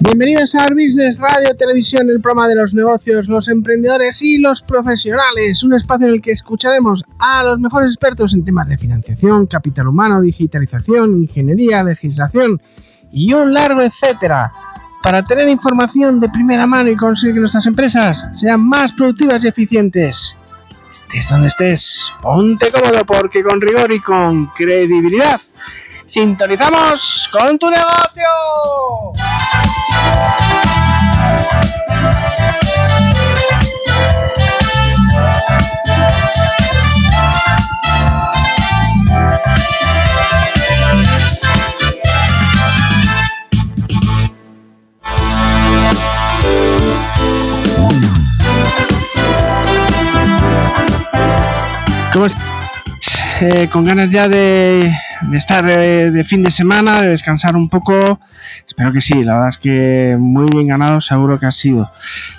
Bienvenidos a Business Radio Televisión, el programa de los negocios, los emprendedores y los profesionales. Un espacio en el que escucharemos a los mejores expertos en temas de financiación, capital humano, digitalización, ingeniería, legislación y un largo etcétera, para tener información de primera mano y conseguir que nuestras empresas sean más productivas y eficientes. Estés donde estés, ponte cómodo, porque con rigor y con credibilidad sintonizamos con tu negocio. ¿Cómo estás? Con ganas ya de estar de fin de semana, de descansar un poco. Espero que sí, la verdad es que muy bien ganado seguro que ha sido.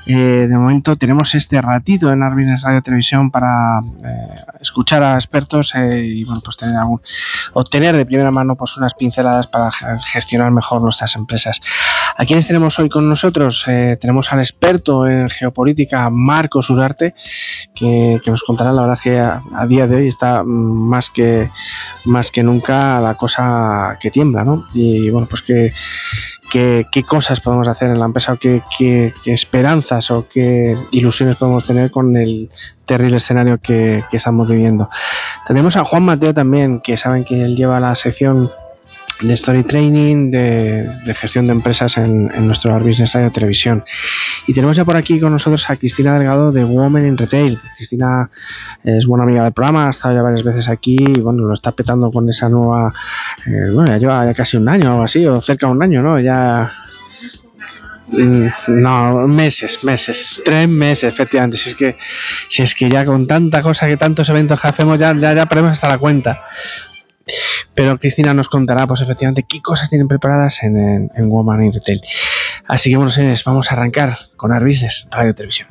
De momento tenemos este ratito en Business Radio Televisión para escuchar a expertos y bueno, pues obtener de primera mano pues unas pinceladas para gestionar mejor nuestras empresas. ¿A quiénes tenemos hoy con nosotros? Tenemos al experto en geopolítica, Marcos Ugarte, que nos contará. La verdad que a día de hoy está más que nunca la cosa que tiembla, ¿no? Y bueno, pues qué cosas podemos hacer en la empresa, o qué esperanzas o qué ilusiones podemos tener con el terrible escenario que estamos viviendo. Tenemos a Juan Mateo también, que saben que él lleva la sección de Story Training, de gestión de empresas en nuestro Business Radio Televisión. Y tenemos ya por aquí con nosotros a Cristina Delgado de Women in Retail. Cristina es buena amiga del programa, ha estado ya varias veces aquí y bueno, lo está petando con esa nueva, ya lleva ya casi un año o así, o cerca de un año, ¿no? Ya... No, meses, 3 meses, efectivamente. Si es que ya con tanta cosa, que tantos eventos que hacemos, ya perdemos hasta la cuenta. Pero Cristina nos contará, pues efectivamente, qué cosas tienen preparadas en Women in Retail. Así que bueno, señores, vamos a arrancar con Business Radio Televisión.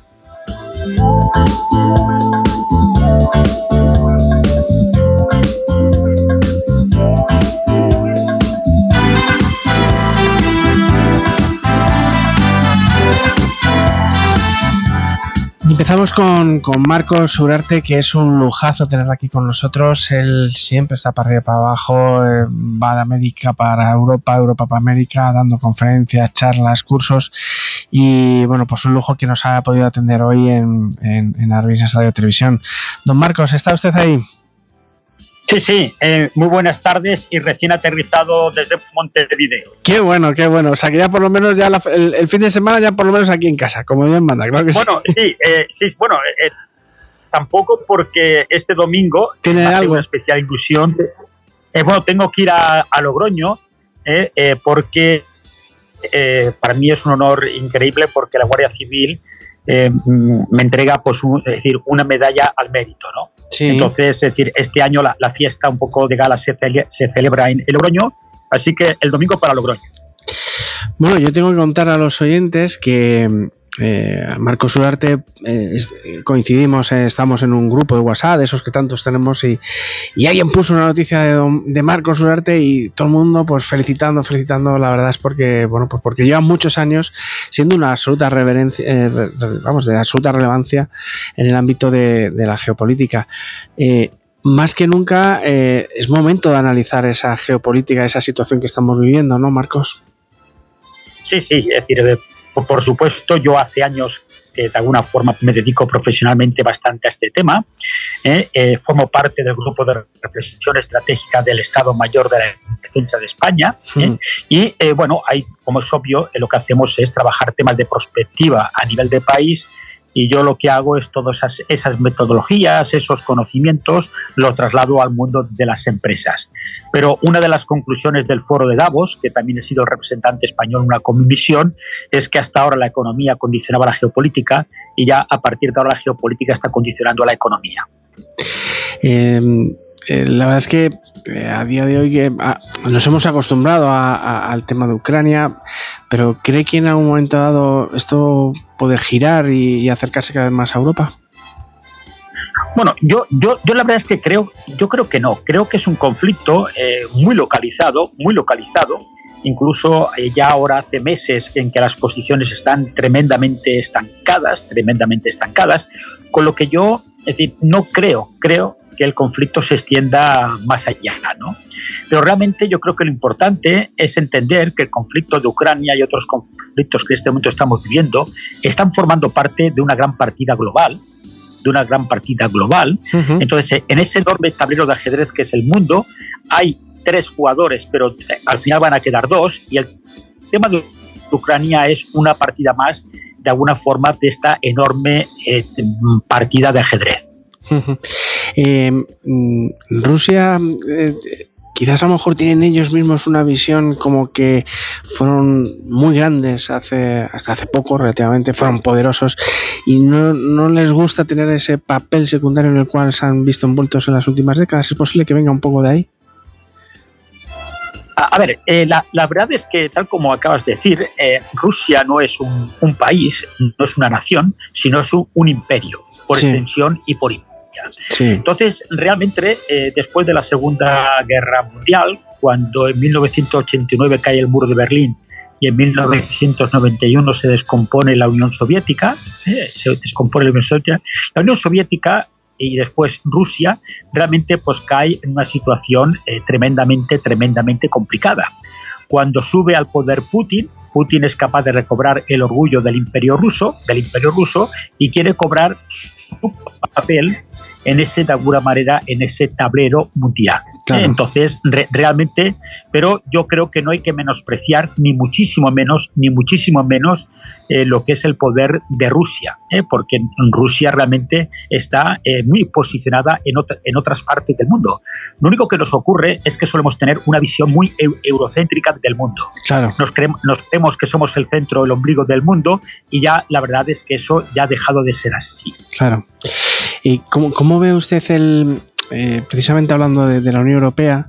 Empezamos con Marcos Ugarte, que es un lujazo tenerlo aquí con nosotros. Él siempre está para arriba y para abajo, va de América para Europa, Europa para América, dando conferencias, charlas, cursos. Y bueno, pues un lujo que nos ha podido atender hoy en Business Radio Televisión. Don Marcos, ¿está usted ahí? Sí, muy buenas tardes y recién aterrizado desde Montevideo. Qué bueno. O sea, que ya por lo menos ya el fin de semana ya por lo menos aquí en casa, como Dios manda, claro que bueno, sí. Tampoco, porque este domingo tiene algo, una especial ilusión. Tengo que ir a Logroño porque para mí es un honor increíble, porque la Guardia Civil me entrega pues una medalla al mérito, ¿no? Sí. Entonces, es decir, este año la fiesta un poco de gala se celebra en Logroño, así que el domingo para Logroño. Bueno, yo tengo que contar a los oyentes que Marcos Ugarte, coincidimos, estamos en un grupo de WhatsApp, de esos que tantos tenemos, y alguien puso una noticia de Marcos Ugarte y todo el mundo pues felicitando. La verdad es porque lleva muchos años siendo una absoluta de absoluta relevancia en el ámbito de la geopolítica. Más que nunca es momento de analizar esa geopolítica, esa situación que estamos viviendo, ¿no, Marcos? Sí, es decir, por supuesto, yo hace años de alguna forma me dedico profesionalmente bastante a este tema. Formo parte del grupo de reflexión estratégica del Estado Mayor de la Defensa de España. Y ahí, como es obvio, lo que hacemos es trabajar temas de prospectiva a nivel de país. Y yo lo que hago es todas esas metodologías, esos conocimientos, los traslado al mundo de las empresas. Pero una de las conclusiones del foro de Davos, que también he sido el representante español en una comisión, es que hasta ahora la economía condicionaba la geopolítica y ya a partir de ahora la geopolítica está condicionando a la economía. La verdad es que a día de hoy nos hemos acostumbrado al tema de Ucrania, pero ¿cree que en algún momento dado esto puede girar y acercarse cada vez más a Europa? Bueno, yo la verdad es que yo creo que no. Creo que es un conflicto muy localizado incluso ya ahora hace meses en que las posiciones están tremendamente estancadas, con lo que yo, es decir, no creo que el conflicto se extienda más allá, ¿no? Pero realmente yo creo que lo importante es entender que el conflicto de Ucrania y otros conflictos que en este momento estamos viviendo están formando parte de una gran partida global. Uh-huh. Entonces, en ese enorme tablero de ajedrez que es el mundo, hay 3 jugadores, pero al final van a quedar 2, y el tema de Ucrania es una partida más, de alguna forma, de esta enorme partida de ajedrez. Rusia, quizás a lo mejor tienen ellos mismos una visión como que fueron muy grandes hasta hace poco, relativamente fueron poderosos, y no les gusta tener ese papel secundario en el cual se han visto envueltos en las últimas décadas. ¿Es posible que venga un poco de ahí? A ver, la verdad es que, tal como acabas de decir, Rusia no es un país, no es una nación, sino es un imperio, por extensión y por imperio. Sí. Entonces, realmente, después de la Segunda Guerra Mundial, cuando en 1989 cae el muro de Berlín y en 1991 se descompone la Unión Soviética, la Unión Soviética y después Rusia, realmente pues cae en una situación tremendamente complicada. Cuando sube al poder Putin es capaz de recobrar el orgullo del imperio ruso, y quiere cobrar su papel en ese, de alguna manera, en ese tablero mundial. Claro. Entonces, realmente, pero yo creo que no hay que menospreciar ni muchísimo menos lo que es el poder de Rusia, porque Rusia realmente está muy posicionada en otras partes del mundo. Lo único que nos ocurre es que solemos tener una visión muy eurocéntrica del mundo. Claro. Nos creemos que somos el centro, el ombligo del mundo, y ya la verdad es que eso ya ha dejado de ser así. Claro. ¿Y cómo ve usted precisamente hablando de la Unión Europea,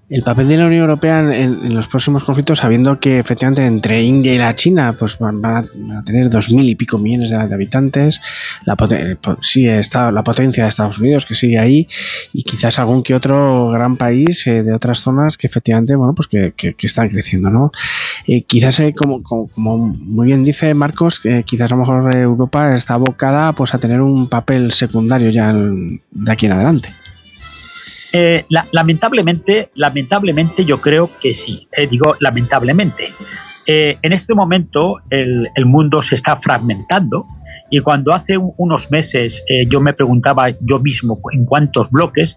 el papel de la Unión Europea en los próximos conflictos, sabiendo que efectivamente entre India y la China pues van a tener 2.000 y pico millones de habitantes, la potencia de Estados Unidos que sigue ahí, y quizás algún que otro gran país de otras zonas que efectivamente pues que están creciendo, ¿no? Quizás como muy bien dice Marcos, quizás a lo mejor Europa está abocada pues a tener un papel secundario ya de aquí en adelante. Lamentablemente yo creo que sí, digo lamentablemente. En este momento el mundo se está fragmentando, y cuando hace unos meses yo me preguntaba yo mismo en cuántos bloques,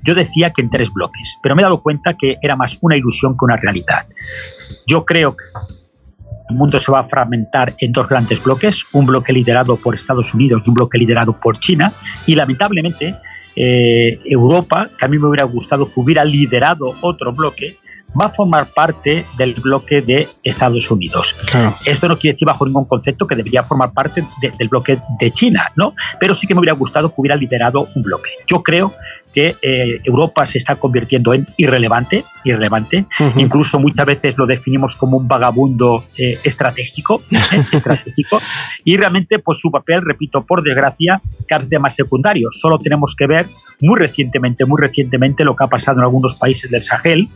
yo decía que en 3 bloques, pero me he dado cuenta que era más una ilusión que una realidad. Yo creo que el mundo se va a fragmentar en 2 grandes bloques, un bloque liderado por Estados Unidos y un bloque liderado por China, y lamentablemente Europa, que a mí me hubiera gustado que hubiera liderado otro bloque, va a formar parte del bloque de Estados Unidos. Claro. Esto no quiere decir bajo ningún concepto que debería formar parte del bloque de China, ¿no? Pero sí que me hubiera gustado que hubiera liderado un bloque. Yo creo que Europa se está convirtiendo en irrelevante. Uh-huh. Incluso muchas veces lo definimos como un vagabundo estratégico, y realmente pues su papel, repito, por desgracia, carece más secundario. Solo tenemos que ver muy recientemente lo que ha pasado en algunos países del Sahel,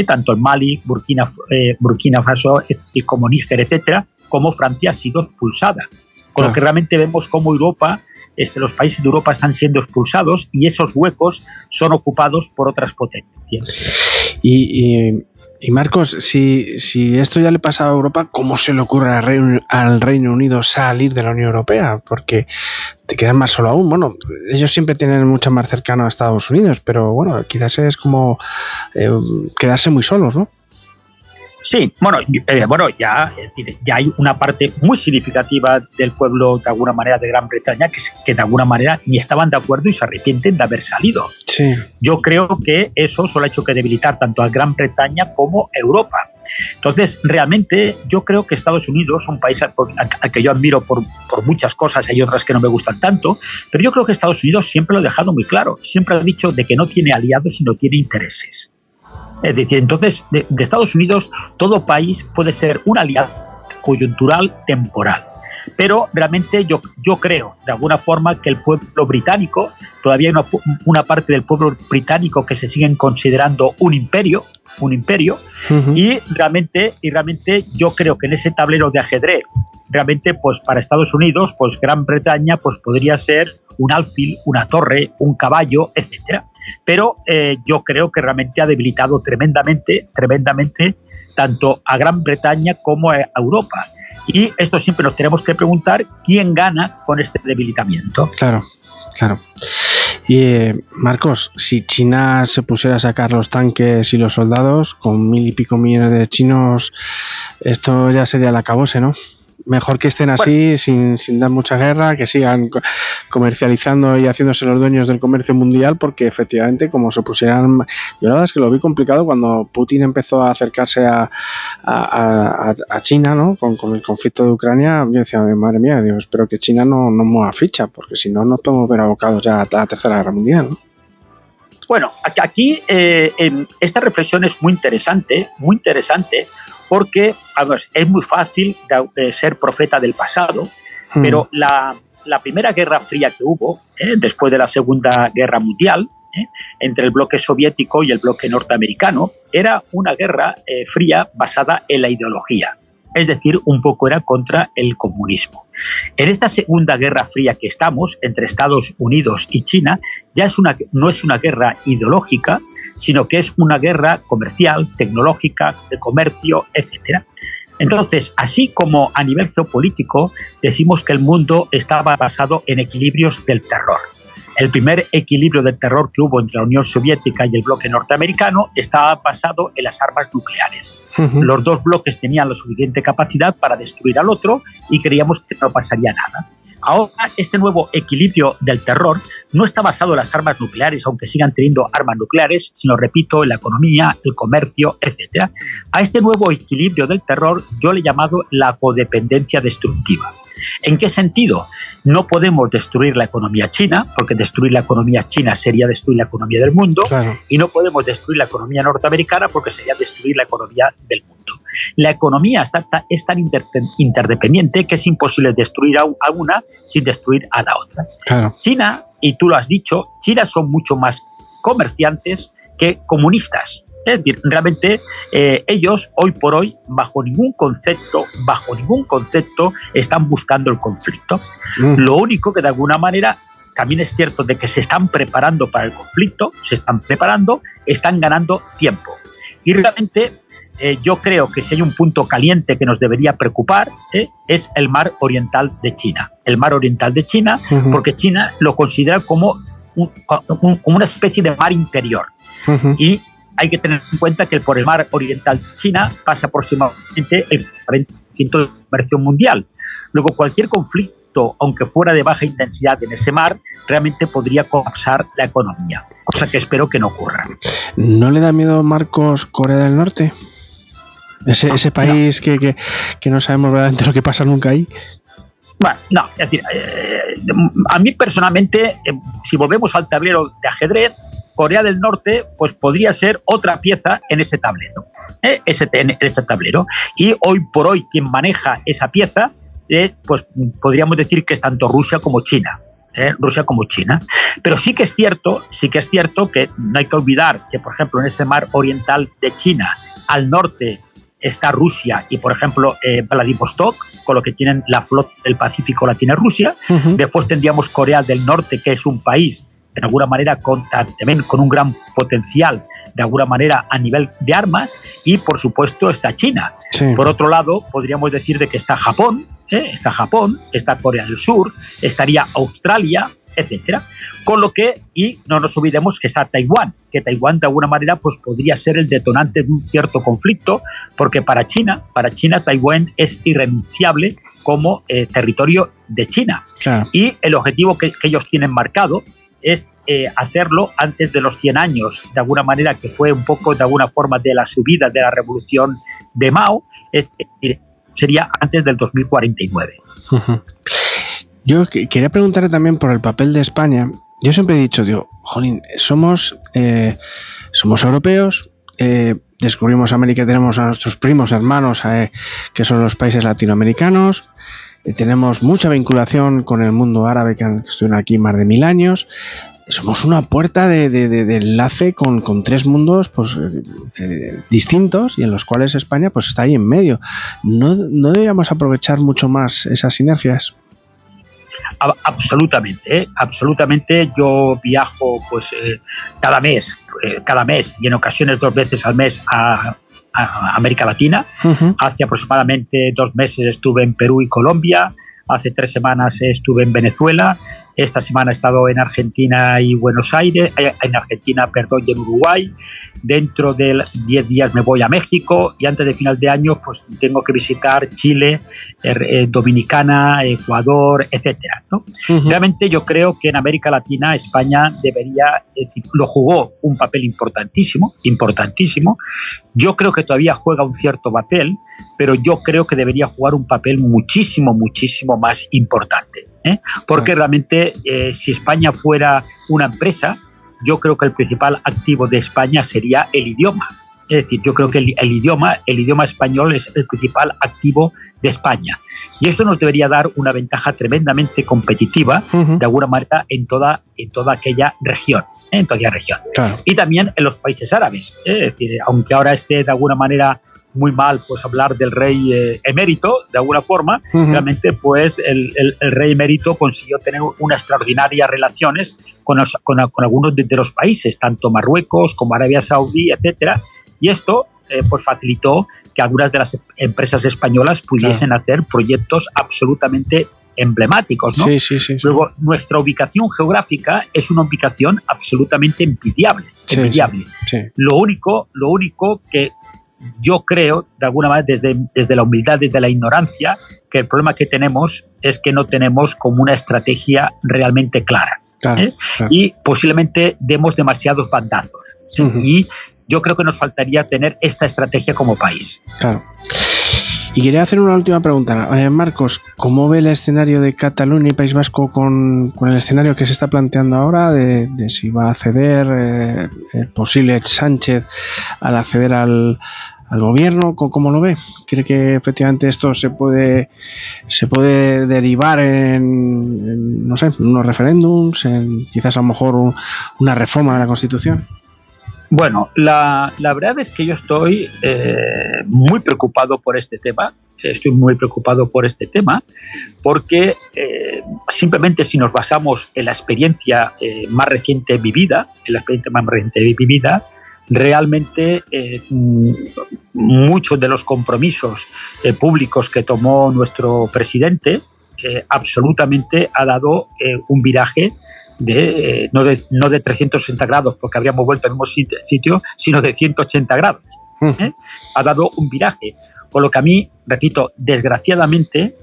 tanto en Mali, Burkina Faso y como Níger, etcétera, como Francia ha sido expulsada. Con lo que realmente vemos cómo Europa, los países de Europa están siendo expulsados, y esos huecos son ocupados por otras potencias. Y Marcos, si esto ya le pasa a Europa, ¿cómo se le ocurre al Reino Unido salir de la Unión Europea? Porque te quedan más solo aún. Bueno, ellos siempre tienen mucho más cercano a Estados Unidos, pero bueno, quizás es como quedarse muy solos, ¿no? Sí, ya hay una parte muy significativa del pueblo, de alguna manera, de Gran Bretaña, que de alguna manera ni estaban de acuerdo y se arrepienten de haber salido. Sí. Yo creo que eso solo ha hecho que debilitar tanto a Gran Bretaña como a Europa. Entonces, realmente, yo creo que Estados Unidos, un país al que yo admiro por muchas cosas, hay otras que no me gustan tanto, pero yo creo que Estados Unidos siempre lo ha dejado muy claro, siempre ha dicho de que no tiene aliados, sino tiene intereses. Es decir, entonces, de Estados Unidos, todo país puede ser un aliado coyuntural temporal. Pero realmente yo creo, de alguna forma, que el pueblo británico, todavía hay una parte del pueblo británico que se siguen considerando un imperio, y realmente yo creo que en ese tablero de ajedrez, realmente pues para Estados Unidos, pues Gran Bretaña pues podría ser un alfil, una torre, un caballo, etcétera. Pero yo creo que realmente ha debilitado tremendamente tanto a Gran Bretaña como a Europa. Y esto siempre nos tenemos que preguntar quién gana con este debilitamiento. Claro. Y Marcos, si China se pusiera a sacar los tanques y los soldados, con 1.000 y pico millones de chinos, esto ya sería el acabose, ¿no? Mejor que estén así, sin dar mucha guerra, que sigan comercializando y haciéndose los dueños del comercio mundial, porque efectivamente, como se pusieran... Yo la verdad es que lo vi complicado cuando Putin empezó a acercarse a China, ¿no? Con el conflicto de Ucrania. Yo decía, madre mía, digo, espero que China no mueva ficha, porque si no, nos podemos ver abocados ya a la Tercera Guerra Mundial, ¿no? Bueno, aquí esta reflexión es muy interesante, porque es muy fácil de ser profeta del pasado, pero la primera guerra fría que hubo, después de la Segunda Guerra Mundial, entre el bloque soviético y el bloque norteamericano, era una guerra fría basada en la ideología. Es decir, un poco era contra el comunismo. En esta Segunda Guerra Fría que estamos, entre Estados Unidos y China, no es una guerra ideológica, sino que es una guerra comercial, tecnológica, de comercio, etc. Entonces, así como a nivel geopolítico, decimos que el mundo estaba basado en equilibrios del terror. El primer equilibrio del terror que hubo entre la Unión Soviética y el bloque norteamericano estaba basado en las armas nucleares. Los dos bloques tenían la suficiente capacidad para destruir al otro y creíamos que no pasaría nada. Ahora, este nuevo equilibrio del terror no está basado en las armas nucleares, aunque sigan teniendo armas nucleares, sino, repito, en la economía, el comercio, etc. A este nuevo equilibrio del terror yo le he llamado la codependencia destructiva. ¿En qué sentido? No podemos destruir la economía china, porque destruir la economía china sería destruir la economía del mundo, claro. Y no podemos destruir la economía norteamericana porque sería destruir la economía del mundo. La economía es tan interdependiente que es imposible destruir a una sin destruir a la otra. Claro. China, y tú lo has dicho, China son mucho más comerciantes que comunistas. Es decir, realmente ellos hoy por hoy, bajo ningún concepto, están buscando el conflicto. Lo único que de alguna manera también es cierto de que se están preparando para el conflicto, están ganando tiempo. Y realmente yo creo que si hay un punto caliente que nos debería preocupar, es el mar oriental de China. El mar oriental de China, porque China lo considera como una especie de mar interior. Y hay que tener en cuenta que por el mar oriental de China pasa aproximadamente el 40% de la comercio mundial. Luego, cualquier conflicto, aunque fuera de baja intensidad en ese mar, realmente podría colapsar la economía, cosa que espero que no ocurra. ¿No le da miedo, Marcos, Corea del Norte? Ese país no. que no sabemos verdaderamente lo que pasa nunca ahí. Bueno, no, es decir, a mí personalmente, si volvemos al tablero de ajedrez, Corea del Norte pues podría ser otra pieza en ese tablero, en ese tablero. Y hoy por hoy quien maneja esa pieza, pues podríamos decir que es tanto Rusia como China. Pero sí que es cierto que no hay que olvidar que, por ejemplo, en ese mar oriental de China, al norte está Rusia y, por ejemplo, Vladivostok, con lo que tienen la flota del Pacífico la tiene Rusia. Después tendríamos Corea del Norte, que es un país de alguna manera también con un gran potencial de alguna manera a nivel de armas, y por supuesto está China. Sí. Por otro lado, podríamos decir de que está Japón, está Corea del Sur, estaría Australia, etcétera. Con lo que, y no nos olvidemos que está Taiwán, que Taiwán de alguna manera pues podría ser el detonante de un cierto conflicto, porque para China Taiwán es irrenunciable como territorio de China. Claro. Y el objetivo que ellos tienen marcado es hacerlo antes de los 100 años, de alguna manera, que fue un poco de alguna forma de la subida de la revolución de Mao, sería antes del 2049. Yo quería preguntarle también por el papel de España. Yo siempre he dicho, jolín, somos europeos, descubrimos América y tenemos a nuestros primos hermanos, que son los países latinoamericanos, tenemos mucha vinculación con el mundo árabe que estuvieron aquí más de 1000 años. Somos una puerta de enlace con tres mundos pues, distintos y en los cuales España pues, está ahí en medio. ¿No deberíamos aprovechar mucho más esas sinergias? Absolutamente, absolutamente. Yo viajo pues cada mes y en ocasiones 2 veces al mes a América Latina. Uh-huh. Hace aproximadamente 2 meses estuve en Perú y Colombia. Hace 3 semanas estuve en Venezuela. Esta semana he estado en Argentina y Buenos Aires, y en Uruguay. Dentro de 10 días me voy a México y antes de final de año pues tengo que visitar Chile, Dominicana, Ecuador, etcétera, ¿no? Uh-huh. Realmente yo creo que en América Latina España lo jugó un papel importantísimo. Yo creo que todavía juega un cierto papel, pero yo creo que debería jugar un papel muchísimo más importante. Porque realmente si España fuera una empresa, yo creo que el principal activo de España sería el idioma. Es decir, yo creo que el idioma español es el principal activo de España. Y eso nos debería dar una ventaja tremendamente competitiva, uh-huh, de alguna manera, en toda aquella región. Claro. Y también en los países árabes. Es decir, aunque ahora esté de alguna manera muy mal pues hablar del rey emérito, de alguna forma, uh-huh, realmente pues el rey emérito consiguió tener unas extraordinarias relaciones con algunos de los países, tanto Marruecos como Arabia Saudí, etcétera, y esto pues facilitó que algunas de las empresas españolas pudiesen, claro, hacer proyectos absolutamente emblemáticos, ¿no? Sí. Luego, nuestra ubicación geográfica es una ubicación absolutamente envidiable. Sí. Lo único que yo creo, de alguna manera, desde la humildad, desde la ignorancia, que el problema que tenemos es que no tenemos como una estrategia realmente clara. Claro. Y posiblemente demos demasiados bandazos. Uh-huh. Y yo creo que nos faltaría tener esta estrategia como país. Claro. Y quería hacer una última pregunta. Marcos, ¿cómo ve el escenario de Cataluña y País Vasco con el escenario que se está planteando ahora de si va a ceder el posible Sánchez al acceder al gobierno? ¿Cómo lo ve? ¿Cree que efectivamente esto se puede derivar en no sé, unos referéndums, en quizás a lo mejor una reforma de la Constitución? Bueno, la verdad es que yo estoy muy preocupado por este tema. Porque simplemente si nos basamos en la experiencia más reciente vivida, realmente muchos de los compromisos públicos que tomó nuestro presidente absolutamente ha dado un viraje no de 360 grados, porque habríamos vuelto al mismo sitio, sino de 180 grados. Ha dado un viraje, con lo que a mí, repito, desgraciadamente,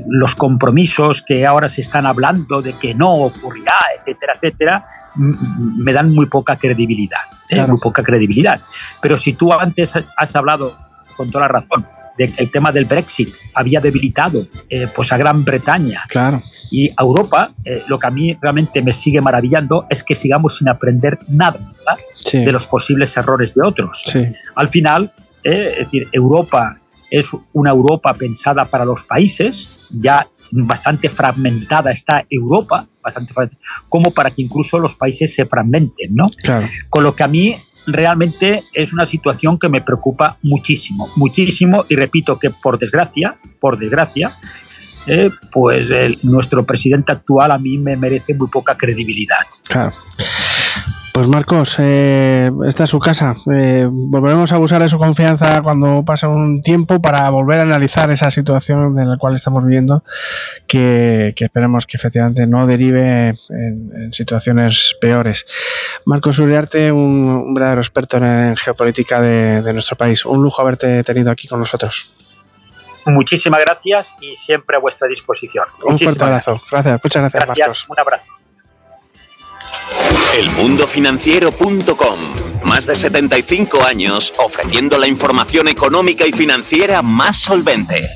los compromisos que ahora se están hablando de que no ocurrirá, etcétera, me dan muy poca credibilidad. Claro. Muy poca credibilidad. Pero si tú antes has hablado, con toda la razón, de que el tema del Brexit había debilitado pues a Gran Bretaña, claro, y a Europa, lo que a mí realmente me sigue maravillando es que sigamos sin aprender nada, sí, de los posibles errores de otros. Sí. Al final, es decir, Europa es una Europa pensada para los países, ya bastante fragmentada está Europa, como para que incluso los países se fragmenten, ¿no? Claro. Con lo que a mí realmente es una situación que me preocupa muchísimo, y repito que por desgracia, pues nuestro presidente actual a mí me merece muy poca credibilidad. Claro. Pues Marcos, esta es su casa. Volveremos a abusar de su confianza cuando pase un tiempo para volver a analizar esa situación en la cual estamos viviendo, que esperemos que efectivamente no derive en situaciones peores. Marcos Uriarte, un verdadero experto en geopolítica de nuestro país. Un lujo haberte tenido aquí con nosotros. Muchísimas gracias y siempre a vuestra disposición. Un fuerte abrazo. Gracias. Muchas gracias, Marcos. Un abrazo. Elmundofinanciero.com. Más de 75 años ofreciendo la información económica y financiera más solvente.